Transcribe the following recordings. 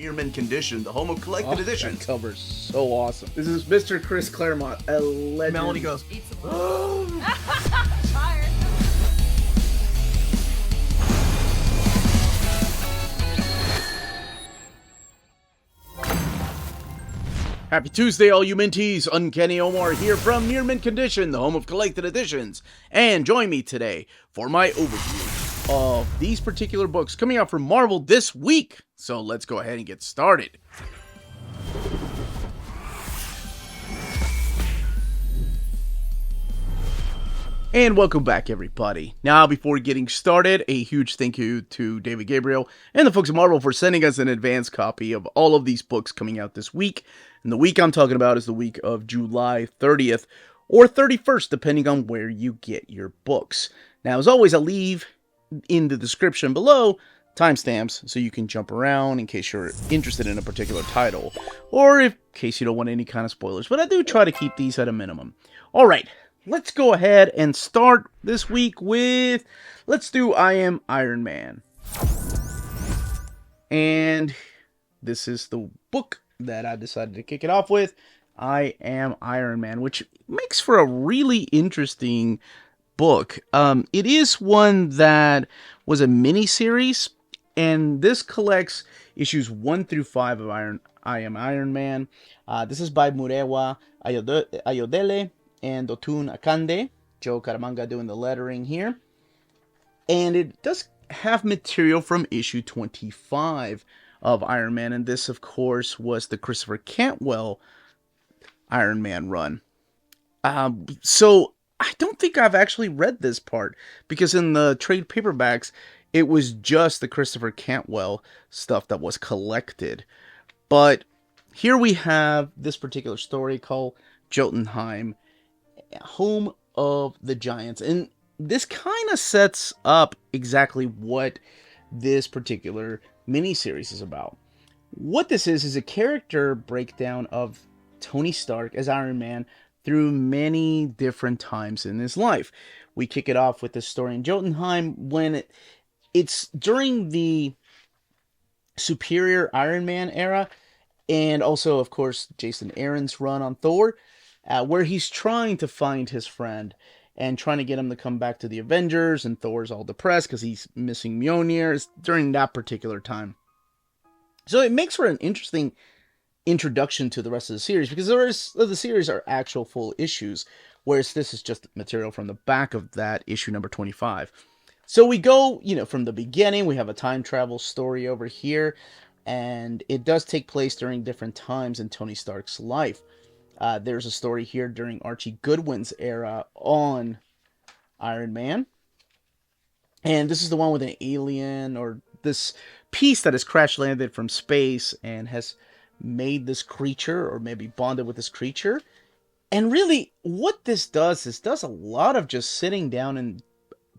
Near Mint Condition, the home of collected editions. That cover's so awesome. This is Mr. Chris Claremont, a legend. Melanie goes, Tired. Happy Tuesday, all you minties. Uncanny Omar here from Near Mint Condition, the home of collected editions. And join me today for my overview of these particular books coming out from Marvel this week. So let's go ahead and get started. And welcome back, everybody. Now, before getting started, a huge thank you to David Gabriel and the folks at Marvel for sending us an advance copy of all of these books coming out this week. And the week I'm talking about is the week of July 30th or 31st, depending on where you get your books. Now, as always, I'll leave in the description below timestamps so you can jump around in case you're interested in a particular title, or in case you don't want any kind of spoilers. But I do try to keep these at a minimum. All right. Let's go ahead and start this week with, let's do I Am Iron Man. And this is the book that I decided to kick it off with, I Am Iron Man, which makes for a really interesting book. It is one that was a mini-series, and this collects issues 1 through 5 of I Am Iron Man. This is by Murewa Ayodele and Otun Akande, Joe Caramanga doing the lettering here. And it does have material from issue 25 of Iron Man, and this, of course, was the Christopher Cantwell Iron Man run. So I don't think I've actually read this part, because in the trade paperbacks, it was just the Christopher Cantwell stuff that was collected. But here we have this particular story called Jotunheim, Home of the Giants, and this kind of sets up exactly what this particular miniseries is about. What this is a character breakdown of Tony Stark as Iron Man through many different times in his life. We kick it off with this story in Jotunheim when it's during the Superior Iron Man era, and also, of course, Jason Aaron's run on Thor, where he's trying to find his friend and trying to get him to come back to the Avengers, and Thor's all depressed because he's missing Mjolnir. It's during that particular time. So it makes for an interesting introduction to the rest of the series, because the series are actual full issues, whereas this is just material from the back of that issue number 25. So we go, from the beginning. We have a time travel story over here, and it does take place during different times in Tony Stark's life. There's a story here during Archie Goodwin's era on Iron Man. And this is the one with an alien, or this piece that has crash landed from space and has made this creature, or maybe bonded with this creature. And really, what this does a lot of just sitting down and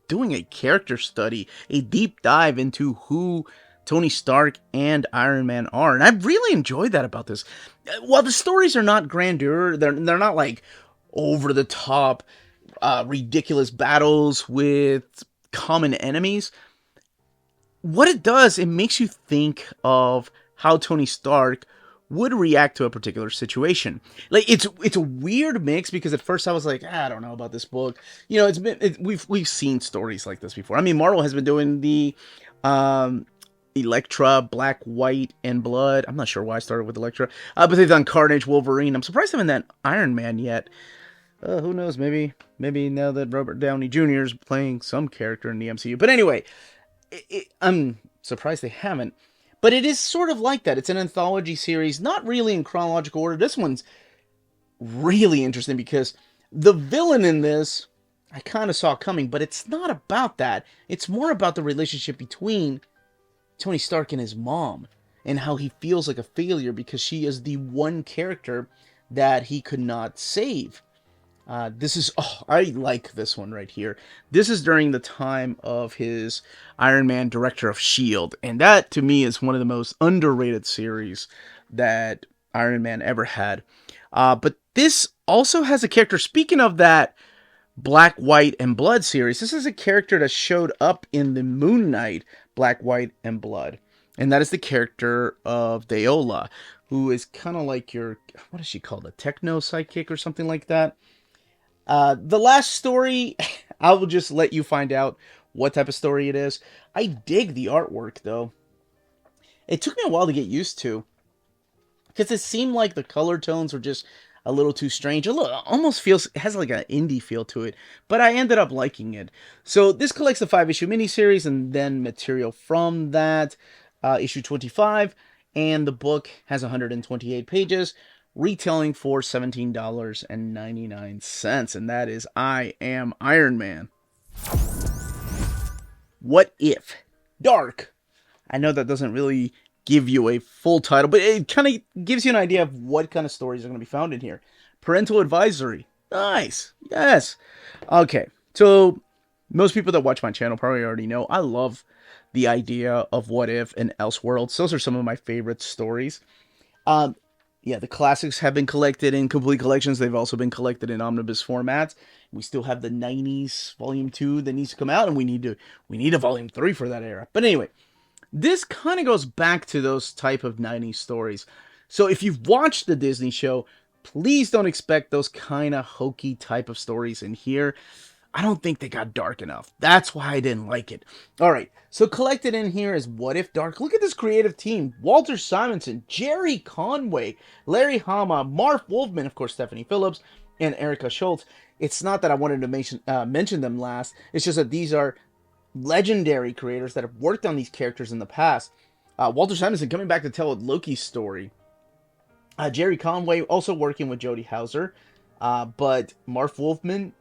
doing a character study, a deep dive into who Tony Stark and Iron Man are. And I've really enjoyed that about this. While the stories are not grandeur, they're not like over-the-top, ridiculous battles with common enemies. What it does, it makes you think of how Tony Stark would react to a particular situation. Like, it's a weird mix, because at first I was like, I don't know about this book. We've seen stories like this before. I mean, Marvel has been doing the Elektra, Black, White, and Blood. I'm not sure why I started with Elektra. But they've done Carnage, Wolverine. I'm surprised they haven't done Iron Man yet. Who knows? Maybe now that Robert Downey Jr. is playing some character in the MCU. But anyway, I'm surprised they haven't. But it is sort of like that. It's an anthology series, not really in chronological order. This one's really interesting because the villain in this, I kind of saw coming, but it's not about that. It's more about the relationship between Tony Stark and his mom, and how he feels like a failure because she is the one character that he could not save. I like this one right here. This is during the time of his Iron Man Director of S.H.I.E.L.D., and that to me is one of the most underrated series that Iron Man ever had. But this also has a character, speaking of that Black, White, and Blood series, this is a character that showed up in the Moon Knight Black, White, and Blood. And that is the character of Deola, who is kind of like your, what is she called, a techno sidekick or something like that. The last story, I will just let you find out what type of story it is. I dig the artwork, though. It took me a while to get used to, because it seemed like the color tones were just a little too strange. A little, almost feels, it has like an indie feel to it, but I ended up liking it. So this collects the 5-issue miniseries and then material from that, issue 25, and the book has 128 pages, retailing for $17.99, and that is I Am Iron Man. What If? Dark. I know that doesn't really give you a full title, but it kind of gives you an idea of what kind of stories are going to be found in here. Parental advisory. Nice. Yes. Okay. So most people that watch my channel probably already know I love the idea of What If and Elseworlds. Those are some of my favorite stories. Yeah, the classics have been collected in complete collections. They've also been collected in omnibus formats. We still have the 90s volume 2 that needs to come out, and we need a volume 3 for that era. But anyway, this kind of goes back to those type of 90s stories. So if you've watched the Disney show, please don't expect those kind of hokey type of stories in here. I don't think they got dark enough. That's why I didn't like it. All right, so collected in here is What If Dark. Look at this creative team. Walter Simonson, Jerry Conway, Larry Hama, Marv Wolfman, of course, Stephanie Phillips, and Erica Schultz. It's not that I wanted to mention them last. It's just that these are legendary creators that have worked on these characters in the past. Walter Simonson coming back to tell Loki's story. Jerry Conway also working with Jody Hauser. But Marv Wolfman,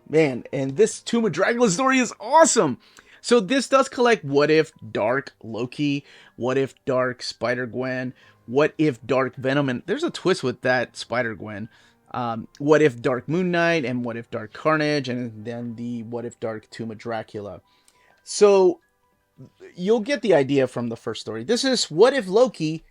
man, and this Tomb of Dracula story is awesome. So this does collect What If Dark Loki, What If Dark Spider-Gwen, What If Dark Venom, and there's a twist with that Spider-Gwen. What If Dark Moon Knight, and What If Dark Carnage, and then the What If Dark Tomb of Dracula. So you'll get the idea from the first story. This is what if Loki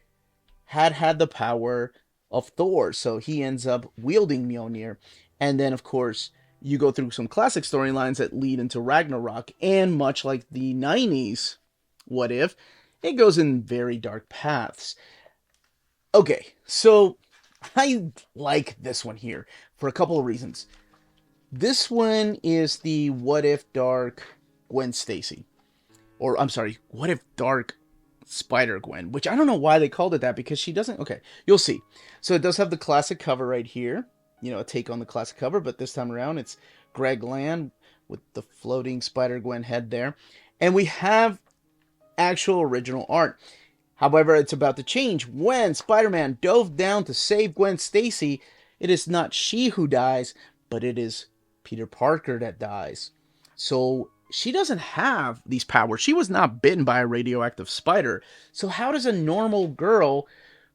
had the power of Thor, so he ends up wielding Mjolnir. And then, of course, you go through some classic storylines that lead into Ragnarok, and much like the 90s What If, it goes in very dark paths. Okay, so I like this one here for a couple of reasons. This one is the What If Dark Gwen Stacy. Or, I'm sorry, What If Dark Spider-Gwen, which I don't know why they called it that, because she doesn't... Okay, you'll see. So it does have the classic cover right here. You know, a take on the classic cover, but this time around it's Greg Land with the floating Spider-Gwen head there. And we have actual original art. However, it's about to change. When Spider-Man dove down to save Gwen Stacy, it is not she who dies, but it is Peter Parker that dies. So she doesn't have these powers. She was not bitten by a radioactive spider. So how does a normal girl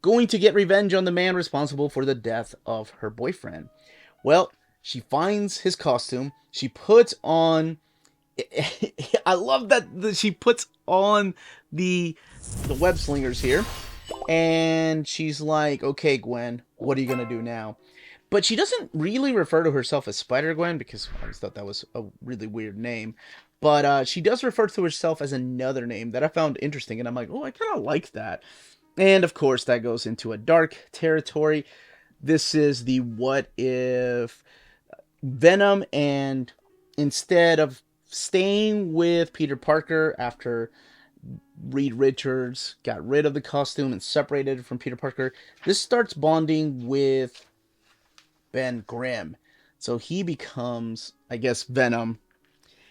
going to get revenge on the man responsible for the death of her boyfriend? Well, she finds his costume. She puts on... I love that she puts on the web slingers here. And she's like, okay, Gwen, what are you going to do now? But she doesn't really refer to herself as Spider-Gwen, because I always thought that was a really weird name. But she does refer to herself as another name that I found interesting. And I'm like, oh, I kind of like that. And, of course, that goes into a dark territory. This is the What If Venom, and instead of staying with Peter Parker after Reed Richards got rid of the costume and separated from Peter Parker, this starts bonding with Ben Grimm. So he becomes, I guess, Venom.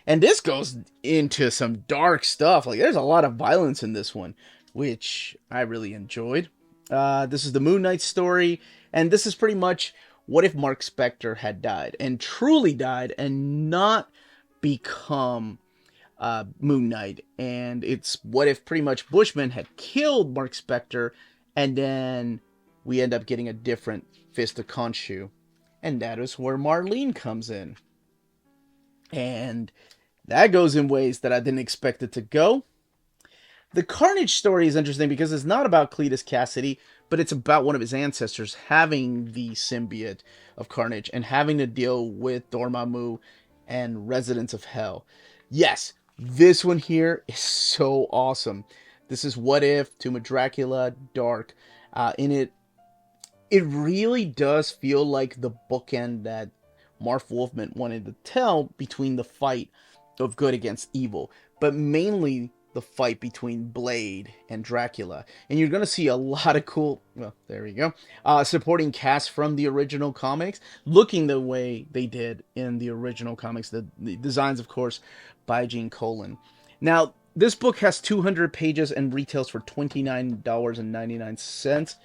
And this goes into some dark stuff. Like, there's a lot of violence in this one, which I really enjoyed. This is the Moon Knight story, and this is pretty much what if Mark Spector had died, and truly died, and not become Moon Knight. And it's what if pretty much Bushman had killed Mark Spector, and then we end up getting a different Fist of Khonshu. And that is where Marlene comes in. And that goes in ways that I didn't expect it to go. The Carnage story is interesting because it's not about Cletus Cassidy, but it's about one of his ancestors having the symbiote of Carnage and having to deal with Dormammu and Residents of Hell. Yes, this one here is so awesome. This is What If, Tomb of Dracula, Dark. In it really does feel like the bookend that Marv Wolfman wanted to tell between the fight of good against evil, but mainly the fight between Blade and Dracula. And you're going to see a lot of cool, well, there you go, supporting cast from the original comics, looking the way they did in the original comics. The designs, of course, by Gene Colan. Now, this book has 200 pages and retails for $29.99.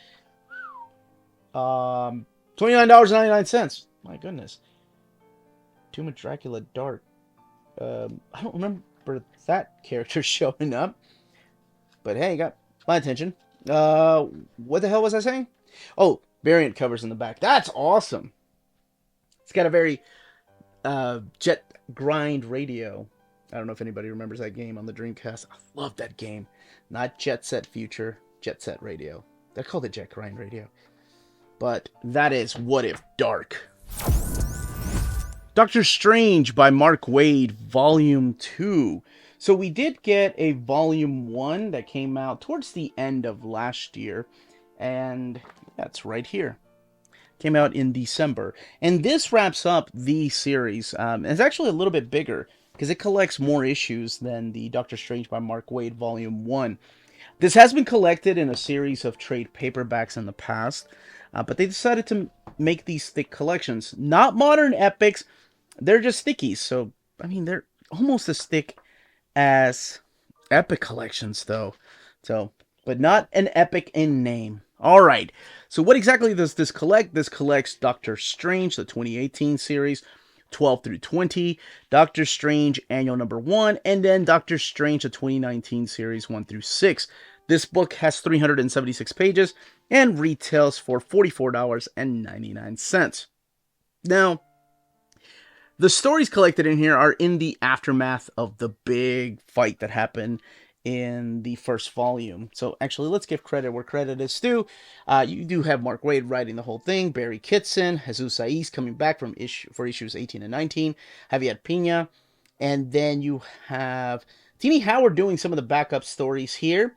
$29.99. My goodness. Tomb of Dracula Dark. I don't remember that character showing up. But hey, got my attention. What the hell was I saying? Oh, variant covers in the back. That's awesome. It's got a very Jet Grind Radio. I don't know if anybody remembers that game on the Dreamcast. I love that game. Not Jet Set Future, Jet Set Radio. They called it Jet Grind Radio. But that is What If Dark. Doctor Strange by Mark Waid, Volume 2. So we did get a Volume 1 that came out towards the end of last year. And that's right here. Came out in December. And this wraps up the series. It's actually a little bit bigger because it collects more issues than the Doctor Strange by Mark Waid Volume 1. This has been collected in a series of trade paperbacks in the past. But they decided to make these thick collections. Not modern epics. They're just thickies. So, I mean, they're almost as thick as epic collections, though. So, but not an epic in name. All right. So what exactly does this collect? This collects Doctor Strange, the 2018 series, 12 through 20. Doctor Strange Annual Number 1. And then Doctor Strange, the 2019 series, 1 through 6. This book has 376 pages and retails for $44.99. Now, the stories collected in here are in the aftermath of the big fight that happened in the first volume. So actually, let's give credit where credit is due. You do have Mark Waid writing the whole thing, Barry Kitson, Jesus Saiz coming back for issues 18 and 19, Javier Pina, and then you have Tini Howard doing some of the backup stories here.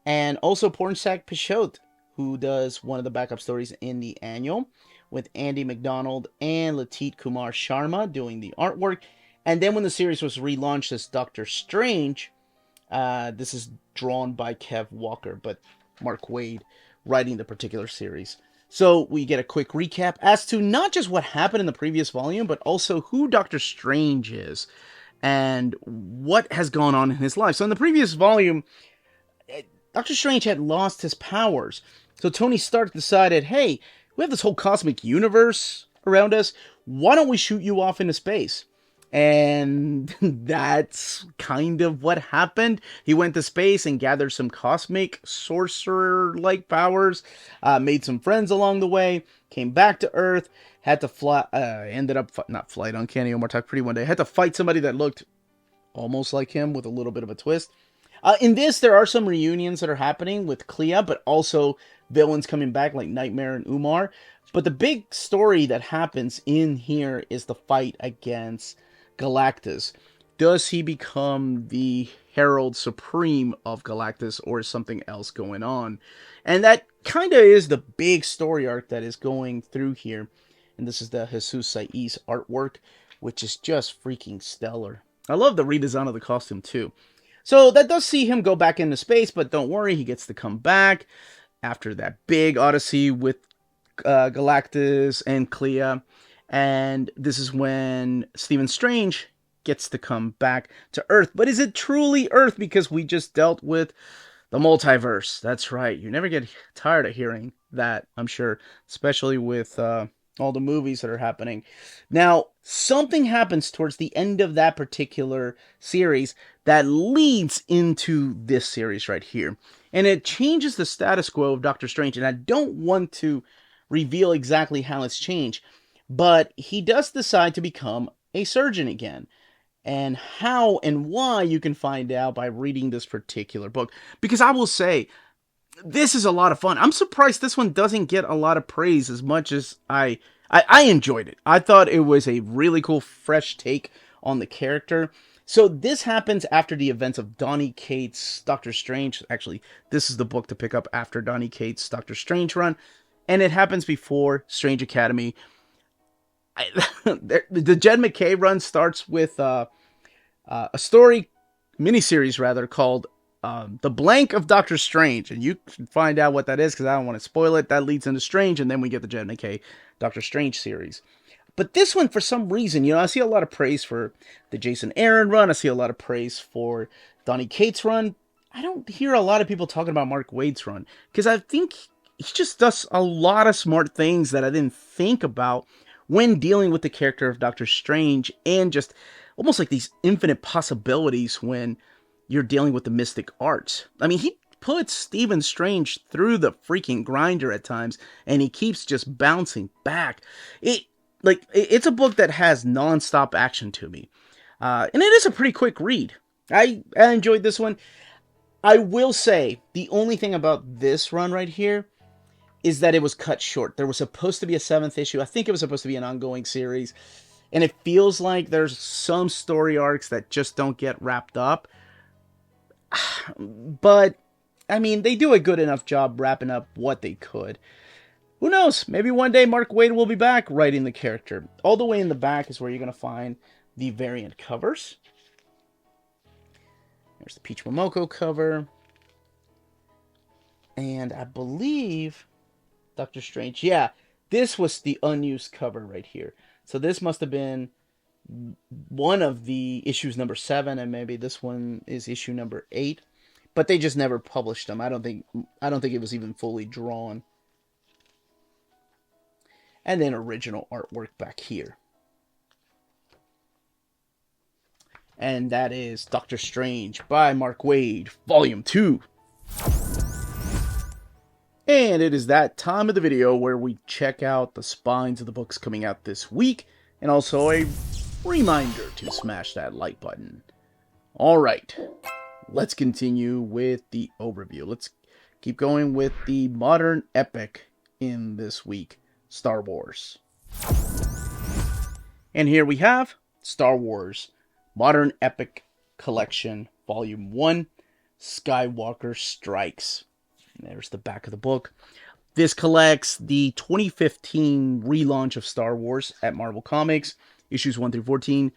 And also Pornsak Pichot, who does one of the backup stories in the annual, with Andy McDonald and Latit Kumar Sharma doing the artwork. And then when the series was relaunched as Doctor Strange, this is drawn by Kev Walker, but Mark Waid writing the particular series. So we get a quick recap as to not just what happened in the previous volume, but also who Doctor Strange is and what has gone on in his life. So in the previous volume, Doctor Strange had lost his powers. So Tony Stark decided, hey, we have this whole cosmic universe around us. Why don't we shoot you off into space? And that's kind of what happened. He went to space and gathered some cosmic sorcerer-like powers, made some friends along the way, came back to Earth, had to fly, ended up, not flight, Uncanny Omar Talk Pretty one day, had to fight somebody that looked almost like him with a little bit of a twist. In this, there are some reunions that are happening with Clea, but also villains coming back like Nightmare and Umar. But the big story that happens in here is the fight against Galactus. Does he become the Herald Supreme of Galactus, or is something else going on? And that kind of is the big story arc that is going through here. And this is the Jesus Saiz artwork, which is just freaking stellar. I love the redesign of the costume too. So that does see him go back into space, but don't worry, he gets to come back after that big odyssey with Galactus and Clea. And this is when Stephen Strange gets to come back to Earth. But is it truly Earth? Because we just dealt with the multiverse. That's right. You never get tired of hearing that, I'm sure, especially with all the movies that are happening. Now, something happens towards the end of that particular series that leads into this series right here. And it changes the status quo of Doctor Strange. And I don't want to reveal exactly how it's changed, but he does decide to become a surgeon again. And how and why you can find out by reading this particular book. Because I will say, this is a lot of fun. I'm surprised this one doesn't get a lot of praise as much as I enjoyed it. I thought it was a really cool, fresh take on the character. So this happens after the events of Donny Cates' Doctor Strange. Actually, this is the book to pick up after Donny Cates' Doctor Strange run. And it happens before Strange Academy. The Jed MacKay run starts with a story, miniseries rather, called The Blank of Doctor Strange. And you can find out what that is because I don't want to spoil it. That leads into Strange, and then we get the Jed MacKay Doctor Strange series. But this one, for some reason, I see a lot of praise for the Jason Aaron run. I see a lot of praise for Donny Cates' run. I don't hear a lot of people talking about Mark Waid's run because I think he just does a lot of smart things that I didn't think about when dealing with the character of Doctor Strange, and just almost like these infinite possibilities when you're dealing with the mystic arts. I mean, he puts Stephen Strange through the freaking grinder at times, and he keeps just bouncing back. It's a book that has non-stop action to me. And it is a pretty quick read. I enjoyed this one. I will say, the only thing about this run right here is that it was cut short. There was supposed to be a 7th issue. I think it was supposed to be an ongoing series. And it feels like there's some story arcs that just don't get wrapped up. But, I mean, they do a good enough job wrapping up what they could. Who knows? Maybe one day Mark Waid will be back writing the character. All the way in the back is where you're going to find the variant covers. There's the Peach Momoko cover. And I believe Doctor Strange. Yeah, this was the unused cover right here. So this must have been one of the issues number 7, and maybe this one is issue number 8. But they just never published them. I don't think it was even fully drawn. And then original artwork back here. And that is Doctor Strange by Mark Waid, Volume 2. And it is that time of the video where we check out the spines of the books coming out this week, and also a reminder to smash that like button. Alright, let's continue with the overview. Let's keep going with the modern epic in this week. Star Wars. And here we have Star Wars Modern Epic Collection Volume 1, Skywalker Strikes. And there's the back of the book. This collects the 2015 relaunch of Star Wars at Marvel Comics, issues 1 through 14,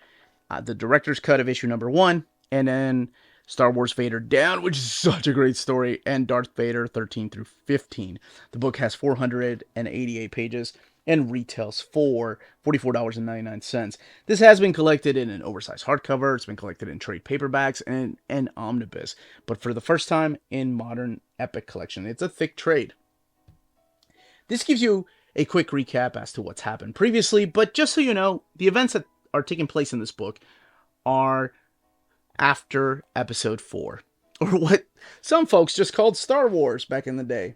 the director's cut of issue number 1, and then Star Wars Vader Down, which is such a great story, and Darth Vader 13 through 15. The book has 488 pages and retails for $44.99. This has been collected in an oversized hardcover. It's been collected in trade paperbacks and an omnibus, but for the first time in Modern Epic Collection. It's a thick trade. This gives you a quick recap as to what's happened previously, but just so you know, the events that are taking place in this book are after episode 4, or what some folks just called Star Wars back in the day.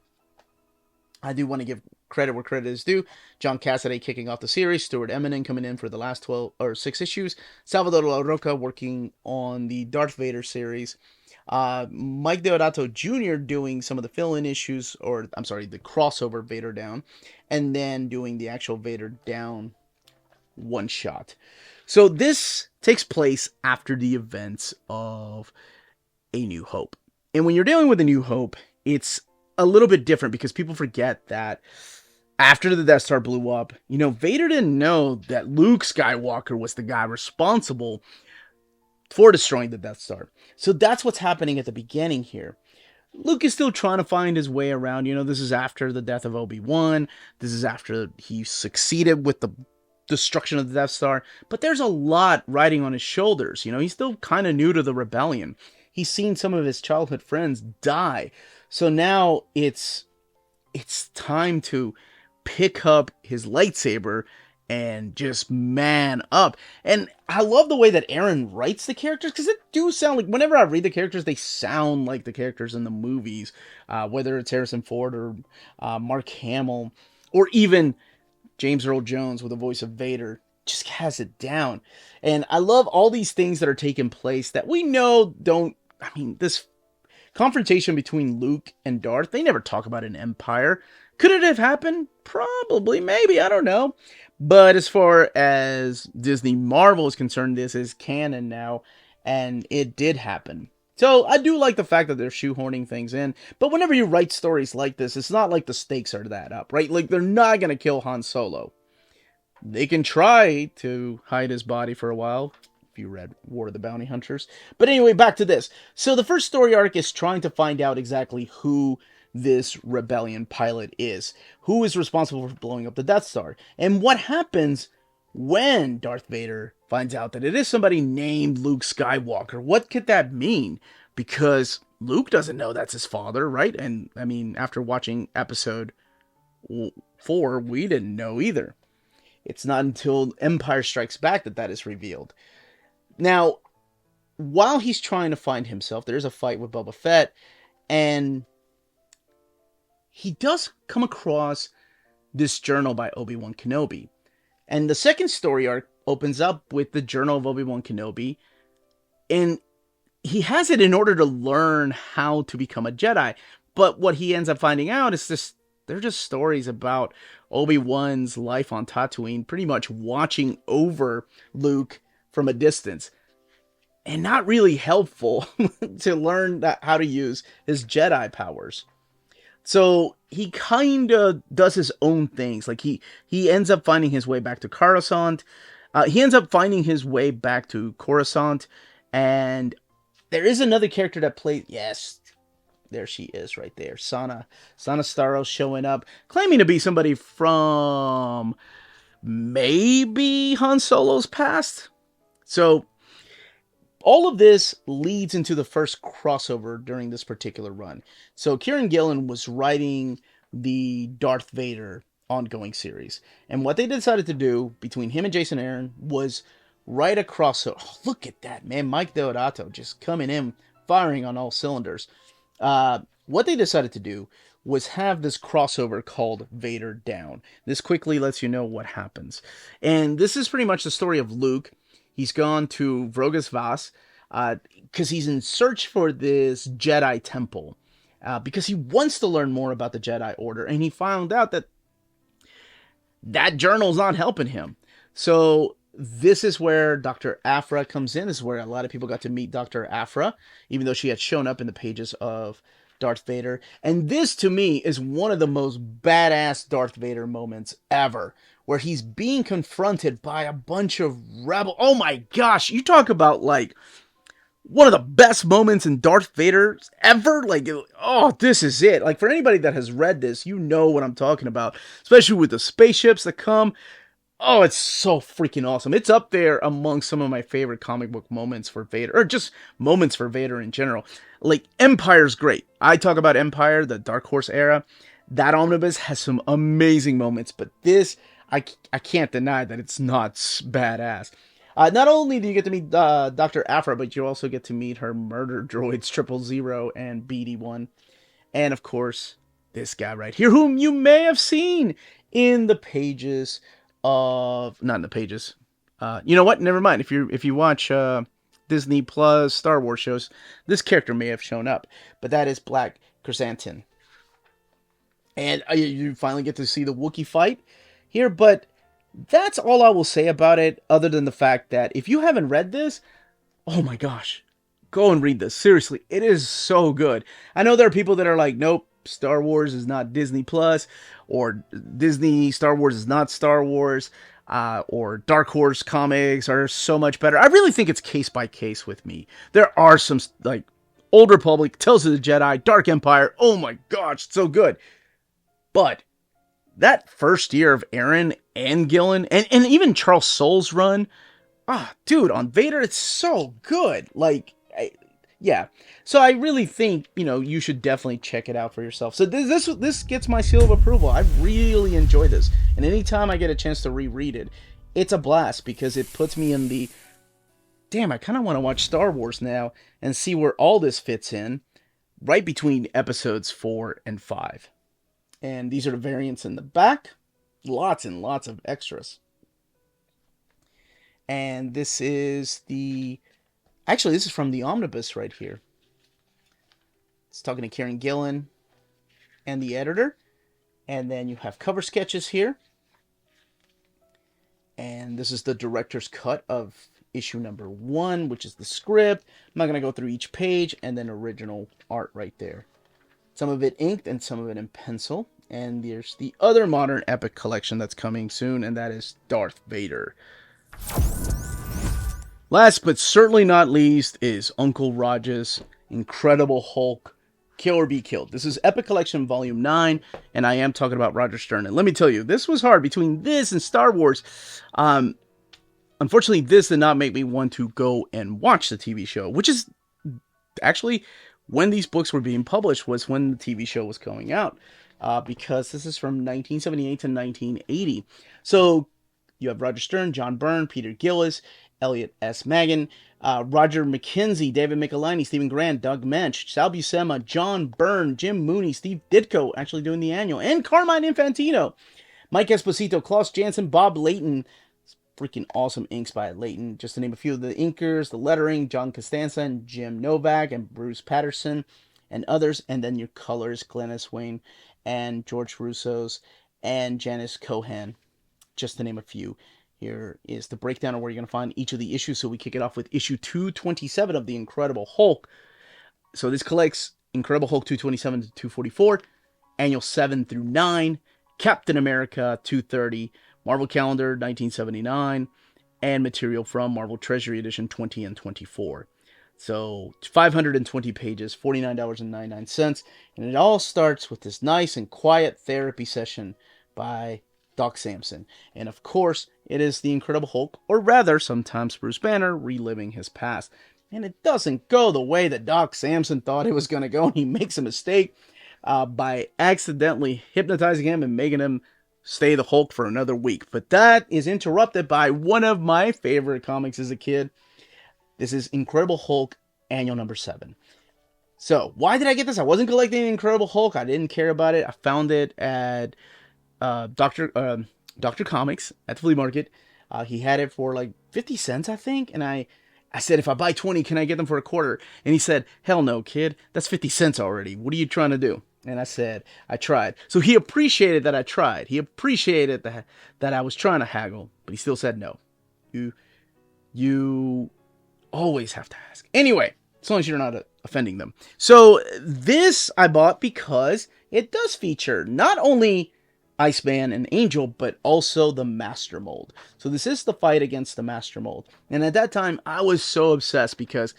I do want to give credit where credit is due. John Cassaday kicking off the series, Stuart Eminem coming in for the last 6 issues, Salvador La Roca working on the Darth Vader series, Mike Deodato Jr. doing some of the fill-in issues, the crossover Vader Down, and then doing the actual Vader Down one-shot. So this takes place after the events of A New Hope. And when you're dealing with A New Hope, it's a little bit different because people forget that after the Death Star blew up, Vader didn't know that Luke Skywalker was the guy responsible for destroying the Death Star. So that's what's happening at the beginning here. Luke is still trying to find his way around. This is after the death of Obi-Wan. This is after he succeeded with the destruction of the Death Star, but there's a lot riding on his shoulders. He's still kind of new to the rebellion. He's seen some of his childhood friends die. So now it's time to pick up his lightsaber and just man up. And I love the way that Aaron writes the characters, because it do sound like, whenever I read the characters, they sound like the characters in the movies, whether it's Harrison Ford or Mark Hamill, or even James Earl Jones with the voice of Vader. Just has it down. And I love all these things that are taking place that we know this confrontation between Luke and Darth, they never talk about an empire. Could it have happened? Probably, maybe, I don't know. But as far as Disney Marvel is concerned, this is canon now. And it did happen. So I do like the fact that they're shoehorning things in. But whenever you write stories like this, it's not like the stakes are that up, right? Like, they're not going to kill Han Solo. They can try to hide his body for a while, if you read War of the Bounty Hunters. But anyway, back to this. So the first story arc is trying to find out exactly who this rebellion pilot is. Who is responsible for blowing up the Death Star. And what happens when Darth Vader finds out that it is somebody named Luke Skywalker. What could that mean? Because Luke doesn't know that's his father, right? And, I mean, after watching episode 4, we didn't know either. It's not until Empire Strikes Back that that is revealed. Now, while he's trying to find himself, there's a fight with Boba Fett, and he does come across this journal by Obi-Wan Kenobi. And the second story arc opens up with the journal of Obi-Wan Kenobi, and he has it in order to learn how to become a Jedi. But what he ends up finding out is this: they're just stories about Obi-Wan's life on Tatooine, pretty much watching over Luke from a distance. And not really helpful to learn how to use his Jedi powers. So he kind of does his own things. Like he ends up finding his way back to Coruscant. He ends up finding his way back to Coruscant. And there is another character that plays... Yes, there she is right there. Sana Starros showing up, claiming to be somebody from maybe Han Solo's past. So all of this leads into the first crossover during this particular run. So Kieran Gillen was writing the Darth Vader ongoing series. And what they decided to do between him and Jason Aaron was write a crossover. Oh, look at that, man. Mike Deodato just coming in, firing on all cylinders. What they decided to do was have this crossover called Vader Down. This quickly lets you know what happens. And this is pretty much the story of Luke. He's gone to Vrogas Vas because he's in search for this Jedi temple because he wants to learn more about the Jedi Order. And he found out that journal's not helping him. So this is where Dr. Aphra comes in. This is where a lot of people got to meet Dr. Aphra, even though she had shown up in the pages of Darth Vader. And this, to me, is one of the most badass Darth Vader moments ever, where he's being confronted by a bunch of rebel... Oh my gosh, you talk about, like, one of the best moments in Darth Vader ever. Like, oh, this is it. Like, for anybody that has read this, you know what I'm talking about, especially with the spaceships that come. Oh, it's so freaking awesome. It's up there among some of my favorite comic book moments for Vader, or just moments for Vader in general. Like, Empire's great. I talk about Empire, the Dark Horse era. That omnibus has some amazing moments, but this, I can't deny that it's not badass. Not only do you get to meet Dr. Aphra, but you also get to meet her murder droids, 000 and BD-1. And, of course, this guy right here, whom you may have seen in the pages of... Not in the pages. You know what? Never mind. If you watch Disney Plus Star Wars shows, this character may have shown up. But that is Black Chrysanthemum. And you finally get to see the Wookiee fight here, but that's all I will say about it, other than the fact that if you haven't read this, oh my gosh, go and read this. Seriously, it is so good. I know there are people that are like, nope, Star Wars is not Disney Plus, or Disney Star Wars is not Star Wars, or Dark Horse comics are so much better. I really think it's case by case with me. There are some, like, Old Republic, Tales of the Jedi, Dark Empire, oh my gosh, it's so good. But that first year of Aaron and Gillen, and even Charles Soule's run, dude, on Vader, it's so good. Like, yeah. So I really think, you should definitely check it out for yourself. So this gets my seal of approval. I really enjoy this. And anytime I get a chance to reread it, it's a blast because it puts me in the, damn, I kind of want to watch Star Wars now and see where all this fits in, right between episodes 4 and 5. And these are the variants in the back. Lots and lots of extras. And this is actually, this is from the omnibus right here. It's talking to Kieran Gillen and the editor. And then you have cover sketches here. And this is the director's cut of issue number 1, which is the script. I'm not going to go through each page, and then original art right there. Some of it inked and some of it in pencil. And there's the other modern epic collection that's coming soon, and that is Darth Vader. Last but certainly not least is Uncle Roger's Incredible Hulk, Kill or Be Killed. This is Epic Collection Volume 9, and I am talking about Roger Stern. And let me tell you, this was hard between this and Star Wars. Unfortunately, this did not make me want to go and watch the TV show, which is actually when these books were being published was when the TV show was coming out, because this is from 1978 to 1980. So you have Roger Stern, John Byrne, Peter Gillis, Elliot S. Magan, Roger McKenzie, David Michelinie, Stephen Grant, Doug Mensch, Sal Buscema, John Byrne, Jim Mooney, Steve Ditko, actually doing the annual, and Carmine Infantino, Mike Esposito, Klaus Janson, Bob Layton. Freaking awesome inks by Layton, just to name a few of the inkers, the lettering, John Costanza and Jim Novak and Bruce Patterson and others, and then your colors, Glennis Wayne and George Russo's and Janice Cohen, just to name a few. Here is the breakdown of where you're going to find each of the issues. So we kick it off with issue 227 of the Incredible Hulk. So this collects Incredible Hulk 227 to 244, Annual 7 through 9, Captain America 230, Marvel Calendar 1979, and material from Marvel Treasury Edition 20 and 24. So 520 pages, $49.99, and it all starts with this nice and quiet therapy session by Doc Samson. And of course, it is the Incredible Hulk, or rather, sometimes Bruce Banner, reliving his past. And it doesn't go the way that Doc Samson thought it was going to go, and he makes a mistake by accidentally hypnotizing him and making him stay the Hulk for another week. But that is interrupted by one of my favorite comics as a kid. This is Incredible Hulk, Annual number 7. So, why did I get this? I wasn't collecting Incredible Hulk. I didn't care about it. I found it at Dr. Comics at the flea market. He had it for like 50 cents, I think. And I said, if I buy 20, can I get them for a quarter? And he said, hell no, kid. That's 50 cents already. What are you trying to do? And I said, I tried. So he appreciated that I tried. He appreciated that I was trying to haggle. But he still said no. You always have to ask. Anyway, as long as you're not offending them. So this I bought because it does feature not only Iceman and Angel, but also the Master Mold. So this is the fight against the Master Mold. And at that time, I was so obsessed because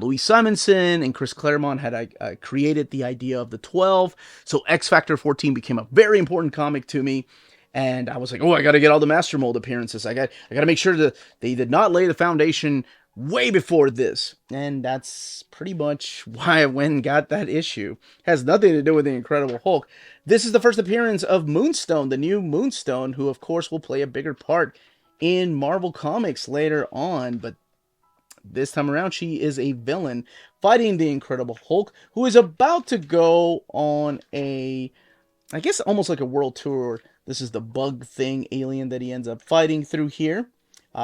Louis Simonson and Chris Claremont had created the idea of the 12. So X Factor 14 became a very important comic to me. And I was like, oh, I got to get all the Master Mold appearances. I got to make sure that they did not lay the foundation way before this. And that's pretty much why I went and got that issue. It has nothing to do with the Incredible Hulk. This is the first appearance of Moonstone, the new Moonstone, who of course will play a bigger part in Marvel Comics later on. But this time around, she is a villain fighting the Incredible Hulk, who is about to go on I guess almost like a world tour. This is the bug thing alien that he ends up fighting through here.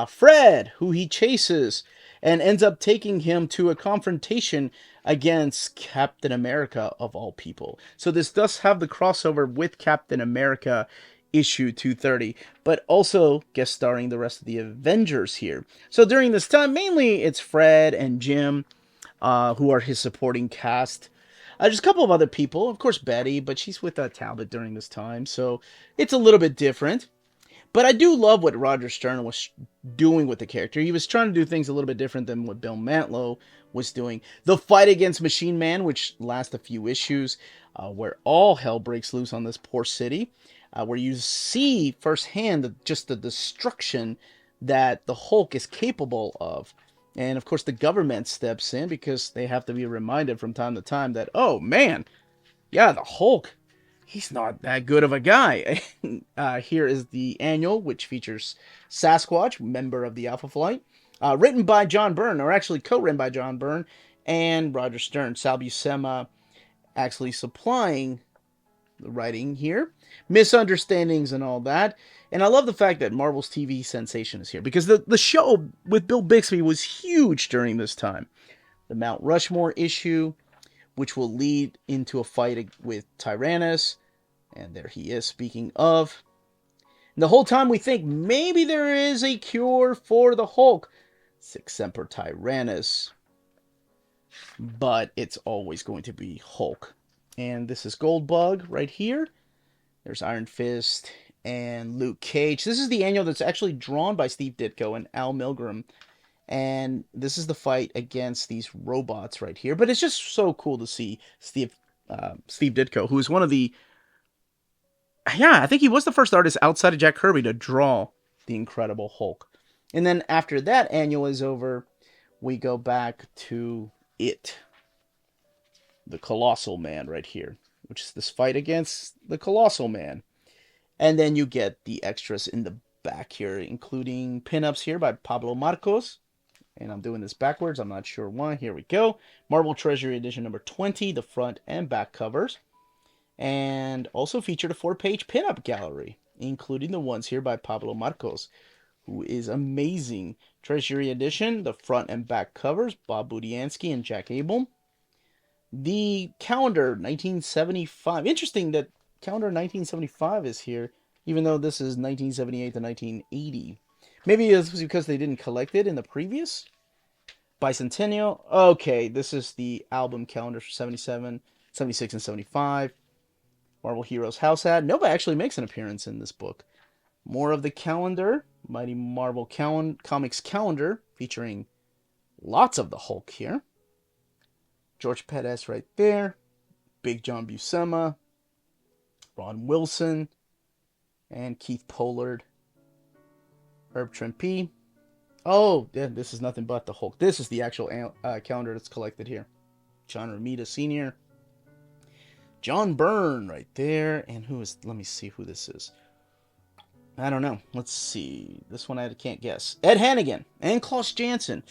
Fred, who he chases, and ends up taking him to a confrontation against Captain America, of all people. So this does have the crossover with Captain America issue 230, but also guest starring the rest of the Avengers here. So during this time, mainly it's Fred and Jim, who are his supporting cast. There's a couple of other people, of course Betty, but she's with Talbot during this time, so it's a little bit different. But I do love what Roger Stern was doing with the character. He was trying to do things a little bit different than what Bill Mantlo was doing. The fight against Machine Man, which lasts a few issues, where all hell breaks loose on this poor city, where you see firsthand just the destruction that the Hulk is capable of. And of course the government steps in because they have to be reminded from time to time that, oh man, yeah, the Hulk, he's not that good of a guy. Here is the annual, which features Sasquatch, member of the Alpha Flight, written by John Byrne, or actually co-written by John Byrne and Roger Stern. Sal Buscema actually supplying the writing here. Misunderstandings and all that. And I love the fact that Marvel's TV sensation is here, because the show with Bill Bixby was huge during this time. The Mount Rushmore issue, which will lead into a fight with Tyrannus. And there he is, speaking of. And the whole time we think maybe there is a cure for the Hulk. Six Semper Tyrannus. But it's always going to be Hulk. And this is Goldbug right here. There's Iron Fist and Luke Cage. This is the annual that's actually drawn by Steve Ditko and Al Milgrom. And this is the fight against these robots right here. But it's just so cool to see Steve Ditko, who is one of the... Yeah, I think he was the first artist outside of Jack Kirby to draw the Incredible Hulk. And then after that annual is over, we go back to it. The Colossal Man right here, which is this fight against the Colossal Man. And then you get the extras in the back here, including pinups here by Pablo Marcos. And I'm doing this backwards. I'm not sure why. Here we go. Marvel Treasury Edition number 20, the front and back covers. And also featured a 4-page pinup gallery, including the ones here by Pablo Marcos, who is amazing. Treasury Edition, the front and back covers, Bob Budiansky and Jack Abel. The calendar, 1975. Interesting that calendar 1975 is here, even though this is 1978 to 1980. Maybe it's because they didn't collect it in the previous bicentennial. Okay, this is the album calendar for 77, 76, and 75. Marvel Heroes House Ad. Nova actually makes an appearance in this book. More of the calendar, Mighty Marvel Comics calendar, featuring lots of the Hulk here. George Perez right there. Big John Buscema. Ron Wilson. And Keith Pollard. Herb Trimpe. Oh, yeah, this is nothing but the Hulk. This is the actual calendar that's collected here. John Romita Sr. John Byrne right there. And who is... Let me see who this is. I don't know. Let's see. This one I can't guess. Ed Hannigan and Klaus Janson.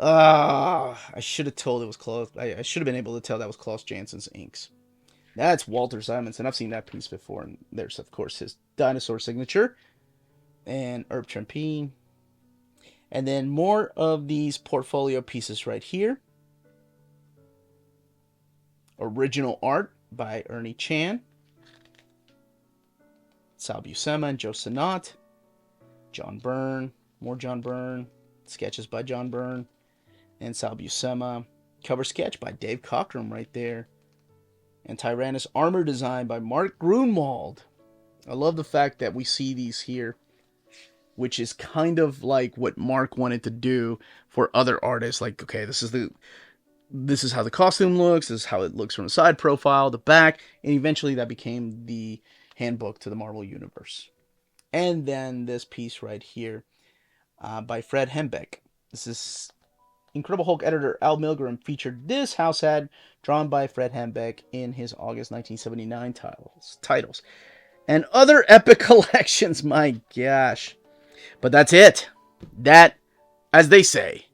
I should have told it was Klaus. I should have been able to tell that was Klaus Janson's inks. That's Walter Simonson. I've seen that piece before. And there's, of course, his dinosaur signature. And Herb Trimpe. And then more of these portfolio pieces right here. Original art by Ernie Chan. Sal Buscema and Joe Sinnott. John Byrne. More John Byrne. Sketches by John Byrne. And Sal Buscema. Cover sketch by Dave Cockrum right there. And Tyrannus armor design by Mark Grunwald. I love the fact that we see these here, which is kind of like what Mark wanted to do for other artists. Like, okay, this is how the costume looks. This is how it looks from the side profile, the back. And eventually that became the handbook to the Marvel Universe. And then this piece right here by Fred Hembeck. This is Incredible Hulk editor Al Milgrom featured this house ad drawn by Fred Hembeck in his August 1979 titles. And other epic collections, my gosh. But that's it. That, as they say,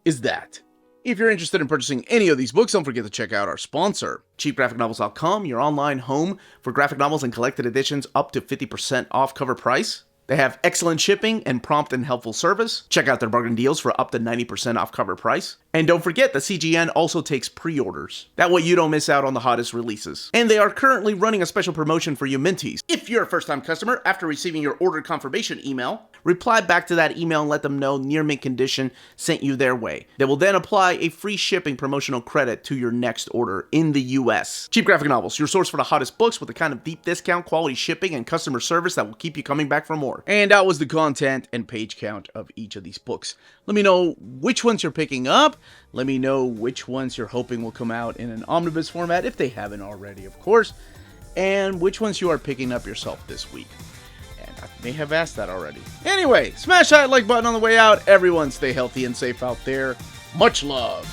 is that. If you're interested in purchasing any of these books, don't forget to check out our sponsor, cheapgraphicnovels.com, your online home for graphic novels and collected editions up to 50% off cover price. They have excellent shipping and prompt and helpful service. Check out their bargain deals for up to 90% off cover price. And don't forget that CGN also takes pre-orders. That way you don't miss out on the hottest releases. And they are currently running a special promotion for you Minties. If you're a first-time customer, after receiving your order confirmation email, reply back to that email and let them know Near Mint Condition sent you their way. They will then apply a free shipping promotional credit to your next order in the US. Cheap Graphic Novels, your source for the hottest books with the kind of deep discount, quality shipping, and customer service that will keep you coming back for more. And that was the content and page count of each of these books. Let me know which ones you're picking up. Let me know which ones you're hoping will come out in an omnibus format, if they haven't already, of course. And which ones you are picking up yourself this week. And I may have asked that already. Anyway, smash that like button on the way out. Everyone stay healthy and safe out there. Much love.